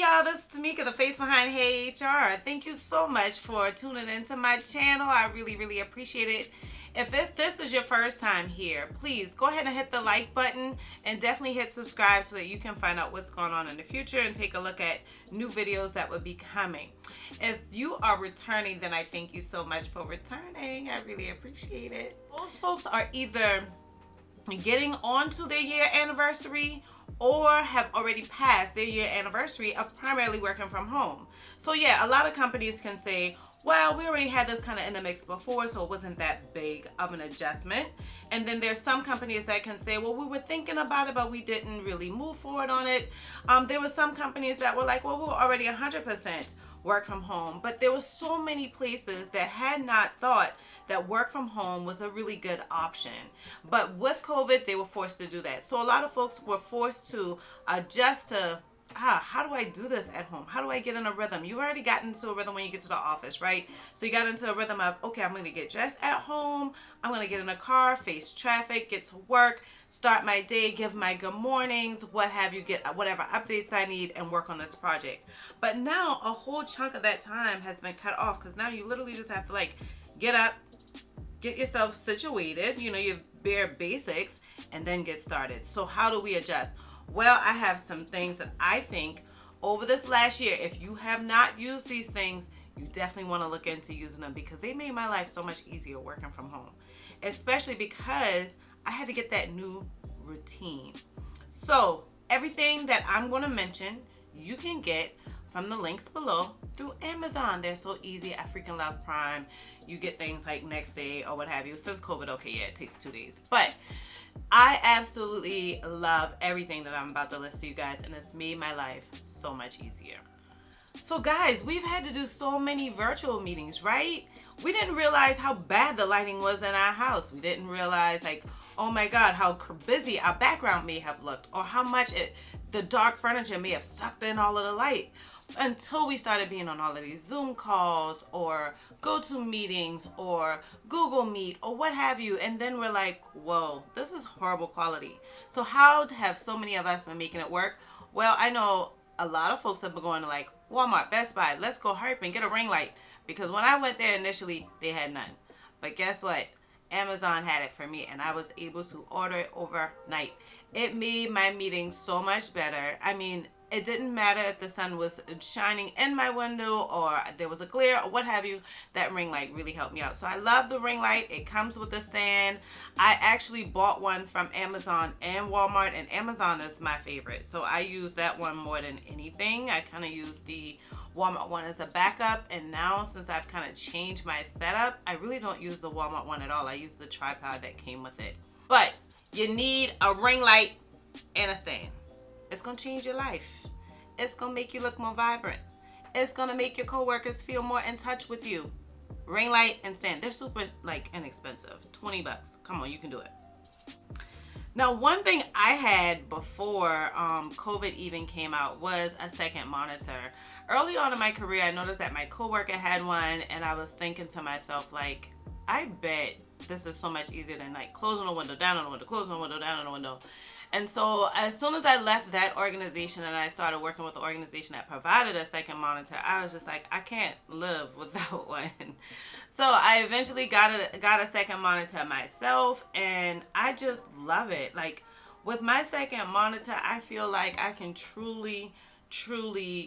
y'all, this is Tamika, the face behind Hey HR. Thank you so much for tuning into my channel. I really appreciate it. If this is your first time here, please go ahead and hit the like button and definitely hit subscribe so that you can find out what's going on in the future and take a look at new videos that will be coming. If you are returning, then I thank you so much for returning. I really appreciate it. Most folks are either getting on to their year anniversary or have already passed their year anniversary of primarily working from home. So yeah, a lot of companies can say, well, we already had this kind of in the mix before, so it wasn't that big of an adjustment. And then there's some companies that can say, well, we were thinking about it, but we didn't really move forward on it. There were some companies that were like, well, we were already 100% work from home, but there were so many places that had not thought that work from home was a really good option. But with COVID, they were forced to do that. So a lot of folks were forced to adjust to, how do I do this at home? How do I get in a rhythm? You've already gotten into a rhythm when you get to the office, right? So you got into a rhythm of, okay, I'm going to get dressed at home. I'm going to get in a car, face traffic, get to work, start my day, give my good mornings, what have you, get whatever updates I need and work on this project. But now a whole chunk of that time has been cut off because now you literally just have to like get up, get yourself situated, you know, your bare basics, and then get started. So how do we adjust? Well, I have some things that I think over this last year, if you have not used these things, you definitely want to look into using them because they made my life so much easier working from home, especially because I had to get that new routine. So everything that I'm going to mention, you can get from the links below through Amazon. They're so easy. I freaking love Prime. You get things like next day or what have you. Since COVID, okay, yeah, it takes 2 days. But I absolutely love everything that I'm about to list to you guys, and it's made my life so much easier. So guys, we've had to do so many virtual meetings, right? We didn't realize how bad the lighting was in our house. We didn't realize, like, oh my God, how busy our background may have looked, or how much the dark furniture may have sucked in all of the light, until we started being on all of these Zoom calls or go-to meetings or Google Meet or what have you. And then we're like, whoa, this is horrible quality. So how have so many of us been making it work? Well, I know a lot of folks have been going to like Walmart, Best Buy, let's go hurry up and get a ring light. Because when I went there initially, they had none. But guess what? Amazon had it for me and I was able to order it overnight. It made my meeting so much better. I mean, it didn't matter if the sun was shining in my window or there was a glare or what have you. That ring light really helped me out. So I love the ring light. It comes with a stand. I actually bought one from Amazon and Walmart, and Amazon is my favorite. So I use that one more than anything. I kind of use the Walmart one as a backup, and now since I've kind of changed my setup, I really don't use the Walmart one at all. I use the tripod that came with it. But you need a ring light and a stand. It's going to change your life. It's going to make you look more vibrant. It's going to make your coworkers feel more in touch with you. Ring light and stand. They're super like inexpensive. 20 bucks. Come on, you can do it. Now, one thing I had before COVID even came out was a second monitor. Early on in my career, I noticed that my coworker had one, and I was thinking to myself, like, I bet this is so much easier than like closing the window, down on the window, closing the window, down on the window. And so as soon as I left that organization and I started working with the organization that provided a second monitor, I was just like, I can't live without one. So I eventually got a second monitor myself, and I just love it. Like with my second monitor, I feel like I can truly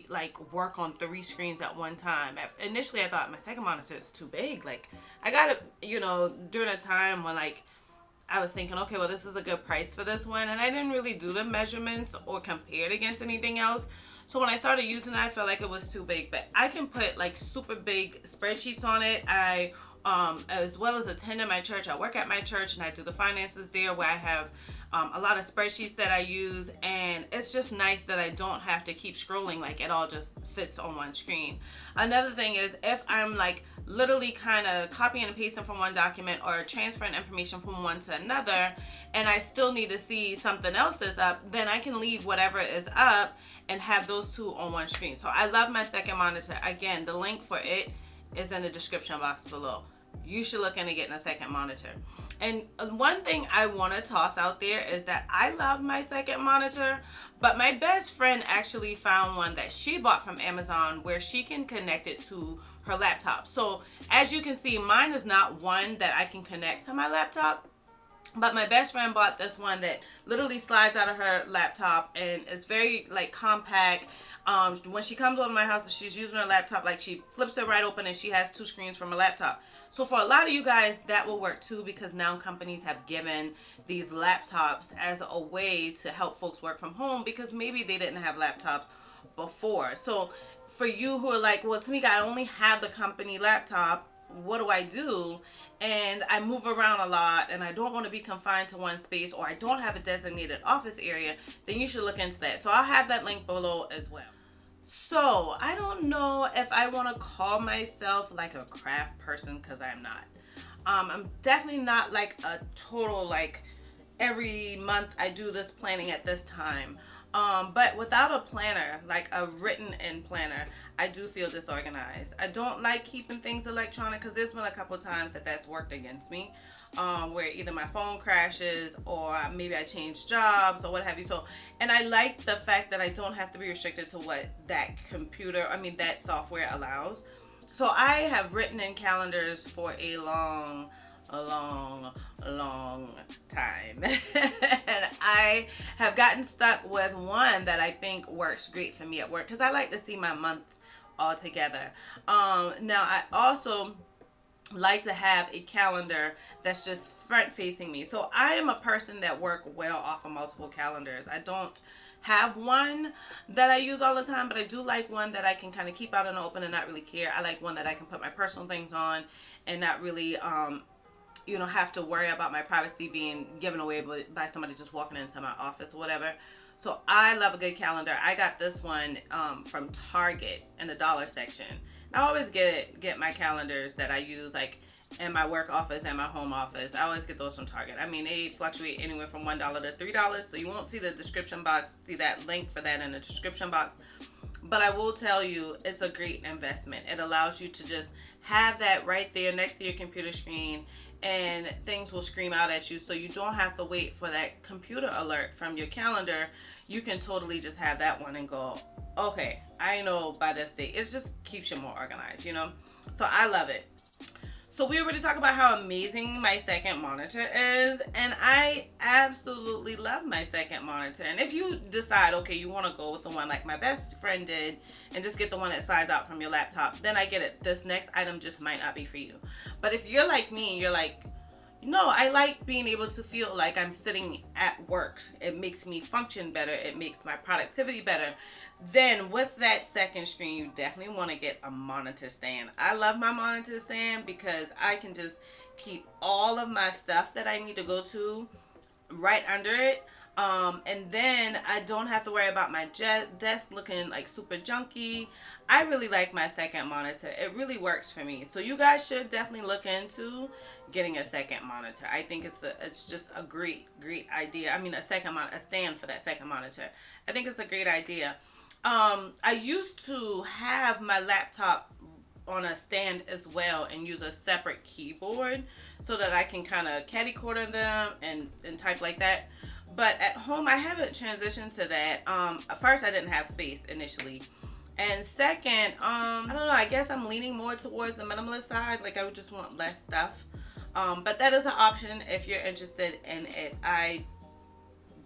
like work on 3 screens at one time. Initially I thought my second monitor is too big. Like I got it, you know, during a time when like I was thinking, okay, well, this is a good price for this one. And I didn't really do the measurements or compare it against anything else. So when I started using it, I felt like it was too big. But I can put like super big spreadsheets on it. I, as well as attending my church, I work at my church and I do the finances there where I have a lot of spreadsheets that I use. And it's just nice that I don't have to keep scrolling, like it all just fits on one screen. Another thing is if I'm like literally kind of copying and pasting from one document or transferring information from one to another, and I still need to see something else is up, then I can leave whatever is up and have those two on one screen. So I love my second monitor. Again, the link for it is in the description box below. you should look into getting a second monitor. And one thing I want to toss out there is that I love my second monitor, but my best friend actually found one that she bought from Amazon where she can connect it to her laptop. So as you can see, mine is not one that I can connect to my laptop, but my best friend bought this one that literally slides out of her laptop, and it's very like compact. When she comes over to my house, if she's using her laptop, like she flips it right open and she has two screens from a laptop. So for a lot of you guys, that will work too, because now companies have given these laptops as a way to help folks work from home, because maybe they didn't have laptops before. So for you who are like, well, Tamika, I only have the company laptop, what do I do? And I move around a lot and I don't want to be confined to one space, or I don't have a designated office area, then you should look into that. So I'll have that link below as well. So I don't know if I want to call myself like a craft person, because I'm not. I'm definitely not like a total like every month I do this planning at this time. But without a planner, like a written in planner, I do feel disorganized. I don't like keeping things electronic, because there's been a couple times that that's worked against me, where either my phone crashes or maybe I change jobs or what have you. So, and I like the fact that I don't have to be restricted to what that that software allows. So I have written in calendars for a long time. And I have gotten stuck with one that I think works great for me at work, because I like to see my month all together. Now I also like to have a calendar that's just front facing me. So I am a person that work well off of multiple calendars. I don't have one that I use all the time, but I do like one that I can kind of keep out in the open and not really care. I like one that I can put my personal things on and not really have to worry about my privacy being given away by somebody just walking into my office or whatever. So I love a good calendar. I got this one from Target in the dollar section. I always get my calendars that I use like in my work office and my home office. I always get those from Target. I mean, they fluctuate anywhere from $1 to $3, so you won't see the description box, see that link for that in the description box. But I will tell you, it's a great investment. It allows you to just have that right there next to your computer screen, and things will scream out at you, so you don't have to wait for that computer alert from your calendar. You can totally just have that one and go, okay, I know by this date. It just keeps you more organized, So I love it. So we already talked about how amazing my second monitor is, and I absolutely love my second monitor. And if you decide, okay, you want to go with the one like my best friend did and just get the one that slides out from your laptop, then I get it. This next item just might not be for you. But if you're like me, you're like, no, I like being able to feel like I'm sitting at work. It makes me function better. It makes my productivity better. Then with that second screen, you definitely want to get a monitor stand. I love my monitor stand because I can just keep all of my stuff that I need to go to right under it. And then I don't have to worry about my desk looking like super junky. I really like my second monitor. It really works for me. So you guys should definitely look into getting a second monitor. I think it's just a great idea. I mean, a stand for that second monitor. I think it's a great idea. I used to have my laptop on a stand as well and use a separate keyboard so that I can kind of catty corner them and type like that. But at home, I haven't transitioned to that. First, I didn't have space initially. And second, I don't know, I guess I'm leaning more towards the minimalist side. Like, I would just want less stuff. But that is an option if you're interested in it. I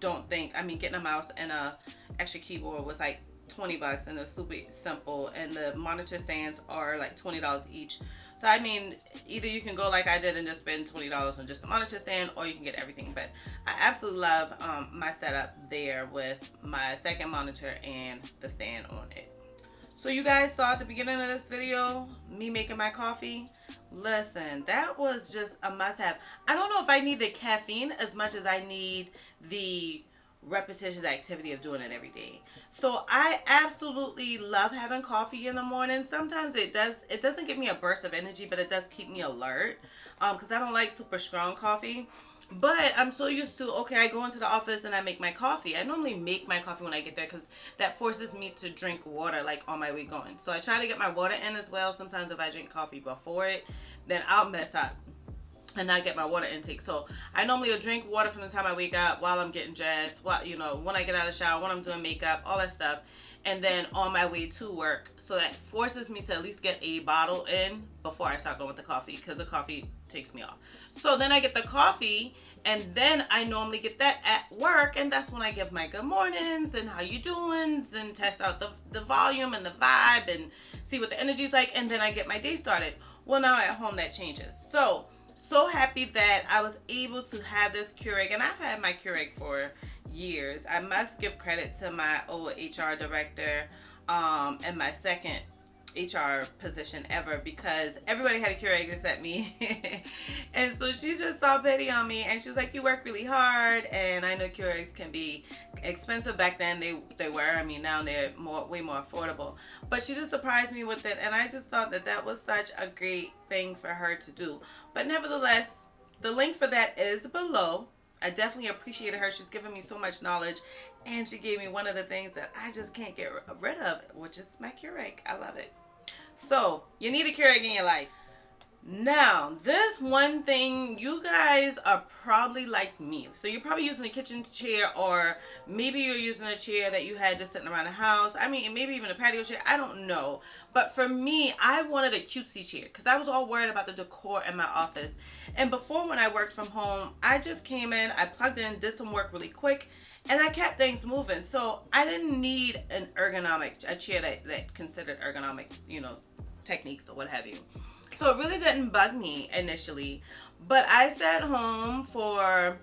don't think, getting a mouse and a extra keyboard was like $20 and it's super simple. And the monitor stands are like $20 each. So either you can go like I did and just spend $20 on just a monitor stand, or you can get everything. But I absolutely love my setup there with my second monitor and the stand on it. So you guys saw at the beginning of this video me making my coffee. Listen, that was just a must-have. I don't know if I need the caffeine as much as I need the repetitious activity of doing it every day. So I absolutely love having coffee in the morning. Sometimes it doesn't give me a burst of energy, but it does keep me alert because I don't like super strong coffee. But I'm so used to, okay, I go into the office and I make my coffee. I normally make my coffee when I get there because that forces me to drink water like on my way going. So I try to get my water in as well. Sometimes if I drink coffee before it, then I'll mess up and not get my water intake. So I normally will drink water from the time I wake up, while I'm getting dressed, while, you know, when I get out of the shower, when I'm doing makeup, all that stuff, and then on my way to work. So that forces me to at least get a bottle in before I start going with the coffee, because the coffee takes me off. So then I get the coffee, and then I normally get that at work, and that's when I give my good mornings and how you doing, and test out the volume and the vibe and see what the energy's like, and then I get my day started. Well, now at home that changes. So happy that I was able to have this Keurig, and I've had my Keurig for years. I must give credit to my old HR director and my second HR position ever, because everybody had a Keurig except me. And so she just saw pity on me, and she's like, you work really hard. And I know Keurigs can be expensive. Back then they were. I mean, now they're way more affordable. But she just surprised me with it, and I just thought that was such a great thing for her to do. But nevertheless, the link for that is below. I definitely appreciated her. She's given me so much knowledge, and she gave me one of the things that I just can't get rid of, which is my Keurig. I love it. So you need a Keurig in your life. Now, this one thing, you guys are probably like me. So you're probably using a kitchen chair, or maybe you're using a chair that you had just sitting around the house. I mean, maybe even a patio chair. I don't know. But for me, I wanted a cutesy chair because I was all worried about the decor in my office. And before, when I worked from home, I just came in, I plugged in, did some work really quick, and I kept things moving. So I didn't need a chair that considered ergonomic, you know, techniques or what have you. So it really didn't bug me initially, but I sat home for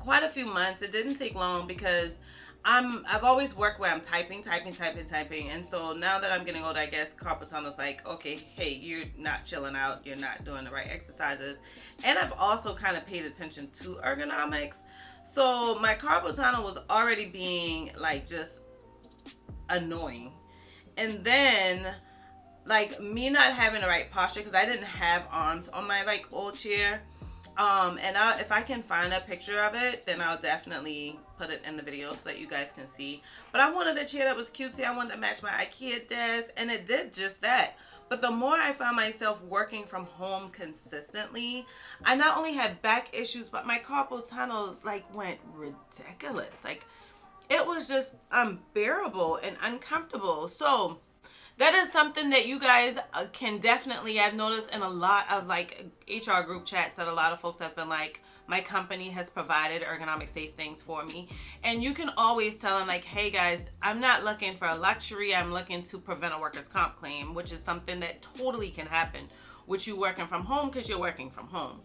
quite a few months. It didn't take long because I've always worked where I'm typing, and so now that I'm getting older, I guess carpal tunnel's like, okay, hey, you're not chilling out, you're not doing the right exercises. And I've also kind of paid attention to ergonomics. So my carpal tunnel was already being like just annoying. And then like me not having the right posture, because I didn't have arms on my like old chair. And if I can find a picture of it, then I'll definitely put it in the video so that you guys can see. But I wanted a chair that was cutesy. I wanted to match my IKEA desk, and it did just that. But the more I found myself working from home consistently, I not only had back issues, but my carpal tunnels like went ridiculous. Like it was just unbearable and uncomfortable. So that is something that you guys can definitely, I've noticed in a lot of like HR group chats that a lot of folks have been like, my company has provided ergonomic safe things for me. And you can always tell them like, hey guys, I'm not looking for a luxury. I'm looking to prevent a workers' comp claim, which is something that totally can happen with you working from home, because you're working from home.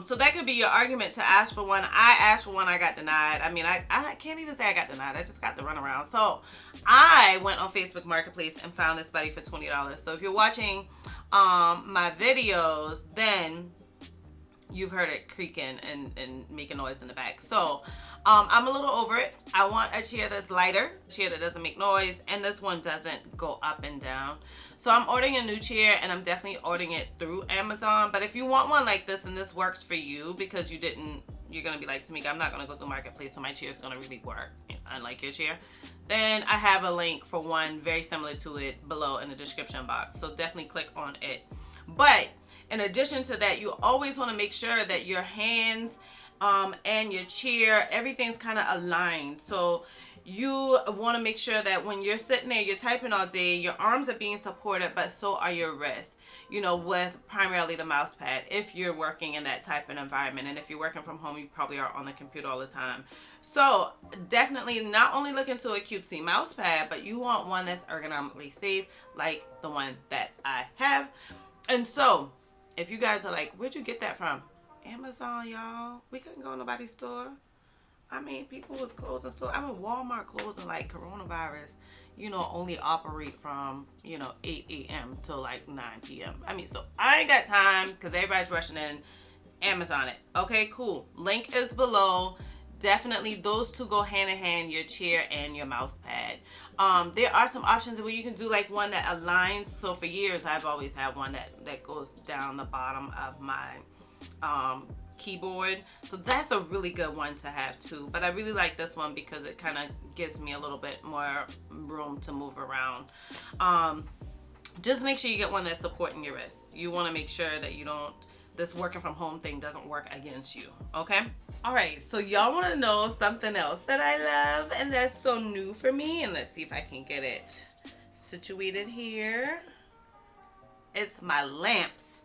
So that could be your argument to ask for one. I asked for one, I got denied. I mean, I can't even say I got denied. I just got the runaround. So I went on Facebook Marketplace and found this buddy for $20. So if you're watching my videos, then you've heard it creaking and making noise in the back. So I'm a little over it. I want a chair that's lighter, a chair that doesn't make noise, and this one doesn't go up and down. So I'm ordering a new chair, and I'm definitely ordering it through Amazon. But if you want one like this and this works for you, because you're going to be like, Tamika, I'm not going to go through Marketplace, so my chair is going to really work, unlike your chair, then I have a link for one very similar to it below in the description box. So definitely click on it. But in addition to that, you always want to make sure that your hands and your chair, everything's kind of aligned. So you want to make sure that when you're sitting there, you're typing all day, your arms are being supported, but so are your wrists, you know, with primarily the mouse pad, if you're working in that type of environment. And if you're working from home, you probably are on the computer all the time. So definitely not only look into a cutesy mouse pad, but you want one that's ergonomically safe, like the one that I have. And so if you guys are like, where'd you get that from? Amazon, y'all. We couldn't go to nobody's store. I mean, people was closing stores. I mean, Walmart closing like coronavirus, you know, only operate from, you know, 8 a.m. till like 9 p.m. I mean, so I ain't got time because everybody's rushing in. Amazon it. Okay, cool. Link is below. Definitely those two go hand in hand, your chair and your mouse pad. There are some options where you can do like one that aligns. So for years, I've always had one that goes down the bottom of my keyboard. So that's a really good one to have too. But I really like this one because it kind of gives me a little bit more room to move around. just make sure you get one that's supporting your wrist. You want to make sure that you don't, this working from home thing doesn't work against you, okay? All right, so y'all want to know something else that I love and that's so new for me, and let's see if I can get it situated here. It's my lamps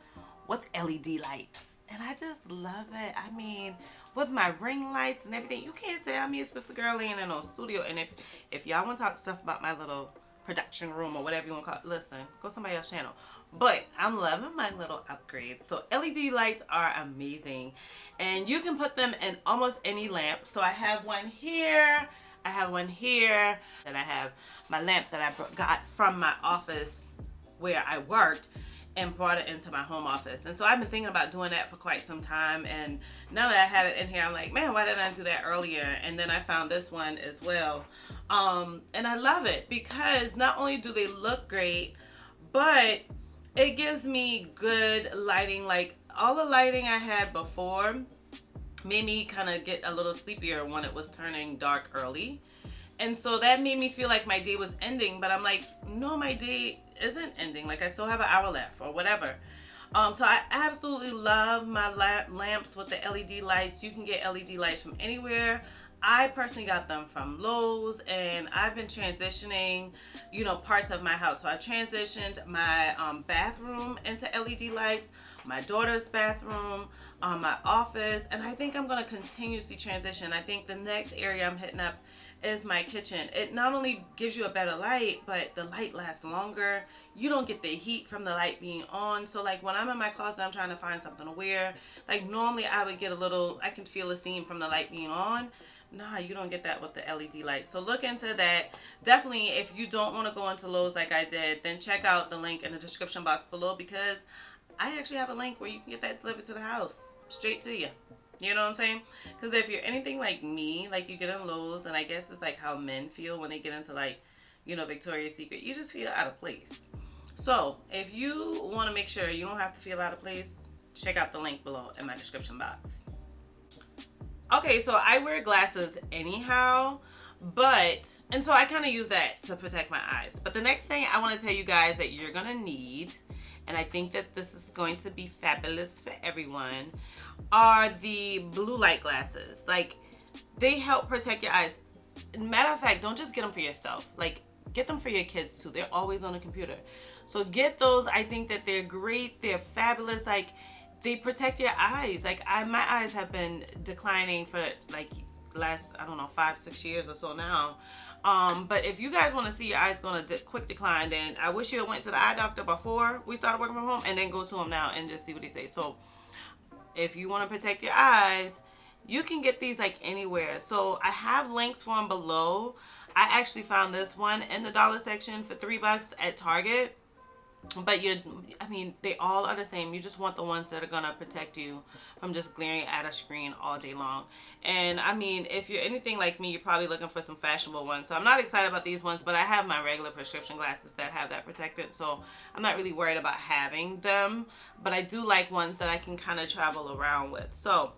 with LED lights, and I just love it. I mean, with my ring lights and everything, you can't tell me it's just a girl laying in a studio. And if y'all want to talk stuff about my little production room or whatever you want to call it, listen, go to somebody else's channel. But I'm loving my little upgrades. So LED lights are amazing, and you can put them in almost any lamp. So I have one here, I have one here, and I have my lamp that I got from my office where I worked and brought it into my home office. And so I've been thinking about doing that for quite some time, and now that I have it in here, I'm like, man, why didn't I do that earlier? And then I found this one as well, and I love it because not only do they look great, but it gives me good lighting. Like, all the lighting I had before made me kind of get a little sleepier when it was turning dark early. And so that made me feel like my day was ending, but I'm like, no, my day isn't ending. Like, I still have an hour left or whatever. So I absolutely love my lamps with the LED lights. You can get LED lights from anywhere. I personally got them from Lowe's, and I've been transitioning, you know, parts of my house. So I transitioned my bathroom into LED lights, my daughter's bathroom, my office, and I think I'm going to continuously transition. I think the next area I'm hitting up is my kitchen. It not only gives you a better light, but the light lasts longer. You don't get the heat from the light being on. So like when I'm in my closet, I'm trying to find something to wear. Like normally I would get a little, I can feel a seam from the light being on. Nah, you don't get that with the LED light. So look into that. Definitely, if you don't want to go into Lowe's like I did, then check out the link in the description box below, because I actually have a link where you can get that delivered to the house, straight to you. You know what I'm saying? Because if you're anything like me, like you get in Lowe's, and I guess it's like how men feel when they get into like, you know, Victoria's Secret, you just feel out of place. So if you want to make sure you don't have to feel out of place, check out the link below in my description box. Okay, so I wear glasses anyhow, and so I kind of use that to protect my eyes. But the next thing I want to tell you guys that you're going to need, and I think that this is going to be fabulous for everyone, are the blue light glasses. Like, they help protect your eyes. Matter of fact, don't just get them for yourself. Like, get them for your kids too. They're always on the computer. So get those. I think that they're great. They're fabulous. Like, they protect your eyes. Like, my eyes have been declining for like last, I don't know, 5-6 years or so now. But if you guys want to see your eyes going to quick decline, then I wish you had went to the eye doctor before we started working from home, and then go to him now and just see what he says. So if you want to protect your eyes, you can get these like anywhere. So I have links for them below. I actually found this one in the dollar section for $3 at Target. But I mean, they all are the same. You just want the ones that are going to protect you from just glaring at a screen all day long. And I mean, if you're anything like me, you're probably looking for some fashionable ones. So I'm not excited about these ones, but I have my regular prescription glasses that have that protected. So I'm not really worried about having them, but I do like ones that I can kind of travel around with. So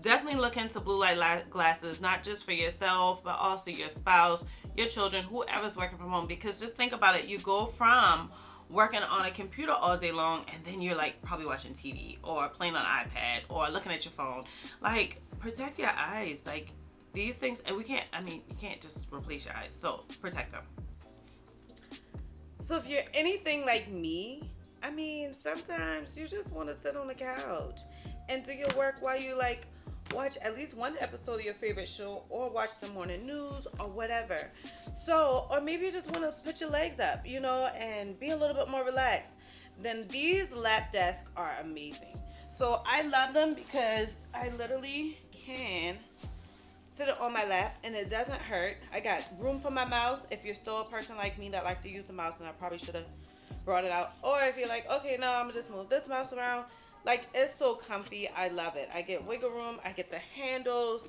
definitely look into blue light glasses, not just for yourself, but also your spouse, your children, whoever's working from home. Because just think about it. You go from working on a computer all day long, and then you're like probably watching TV or playing on iPad or looking at your phone. Like, protect your eyes. Like, these things, and you can't just replace your eyes, so protect them. So if you're anything like me, I mean, sometimes you just want to sit on the couch and do your work while you like watch at least one episode of your favorite show, or watch the morning news or whatever. So, or maybe you just want to put your legs up, you know, and be a little bit more relaxed. Then these lap desks are amazing. So I love them because I literally can sit it on my lap and it doesn't hurt. I got room for my mouse if you're still a person like me that like to use the mouse, and I probably should have brought it out. Or if you're like, okay, no, I'm gonna just move this mouse around. Like, it's so comfy. I love it. I get wiggle room. I get the handles.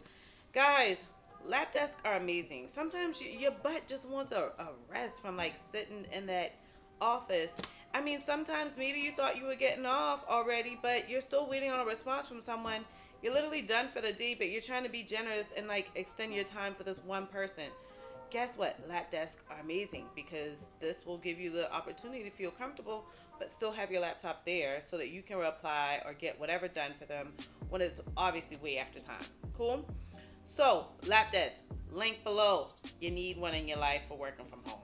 Guys, lap desks are amazing. Sometimes your butt just wants a rest from like sitting in that office. I mean, sometimes maybe you thought you were getting off already, but you're still waiting on a response from someone. You're literally done for the day, but you're trying to be generous and like extend your time for this one person. guess what? Lap desks are amazing because this will give you the opportunity to feel comfortable but still have your laptop there so that you can reply or get whatever done for them when it's obviously way after time. Cool? So, lap desk, link below. You need one in your life for working from home.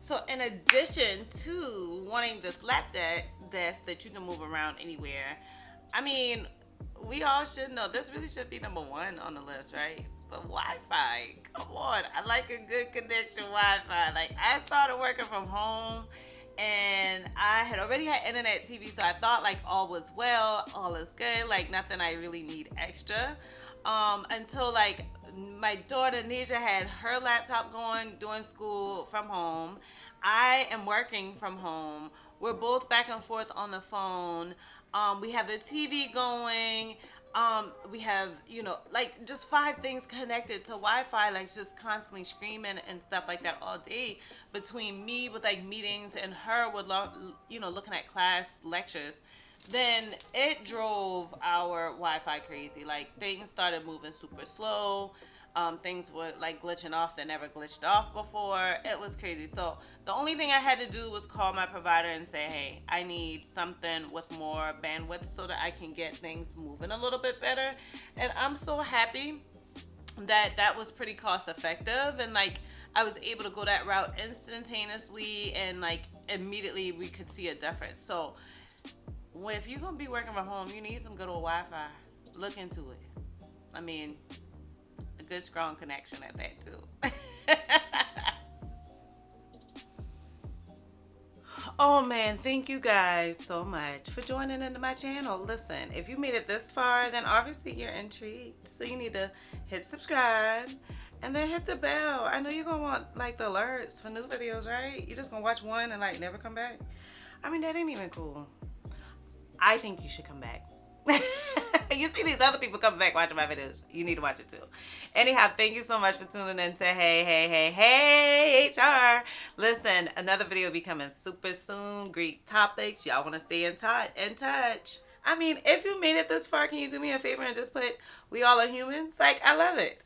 So in addition to wanting this lap desk that you can move around anywhere, I mean, we all should know this really should be number one on the list, right? But Wi-Fi, come on. I like a good connection Wi-Fi. Like, I started working from home and I had already had internet TV, so I thought like all was well, all is good, like nothing I really need extra. Until like my daughter Nisha had her laptop going doing school from home. I am working from home. We're both back and forth on the phone. We have the TV going. We have, like just 5 things connected to Wi-Fi, like just constantly screaming and stuff like that all day between me with like meetings and her with, looking at class lectures. Then it drove our Wi-Fi crazy. Like things started moving super slow. Things were like glitching off that never glitched off before. It was crazy. So the only thing I had to do was call my provider and say, hey, I need something with more bandwidth so that I can get things moving a little bit better. And I'm so happy that that was pretty cost effective, and like I was able to go that route instantaneously, and like immediately we could see a difference. So if you're gonna be working from home, you need some good old Wi-Fi. Look into it. I mean, a good strong connection at that too. Oh man, thank you guys so much for joining into my channel. Listen, if you made it this far, then obviously you're intrigued. So you need to hit subscribe and then hit the bell. I know you're gonna want like the alerts for new videos, right? You're just gonna watch one and like never come back. I mean, that ain't even cool. I think you should come back. You see these other people coming back watching my videos. You need to watch it too. Anyhow, thank you so much for tuning in to Hey HR. Listen, another video will be coming super soon. Great topics. Y'all want to stay in touch. I mean, if you made it this far, can you do me a favor and just put, we all are humans? Like, I love it.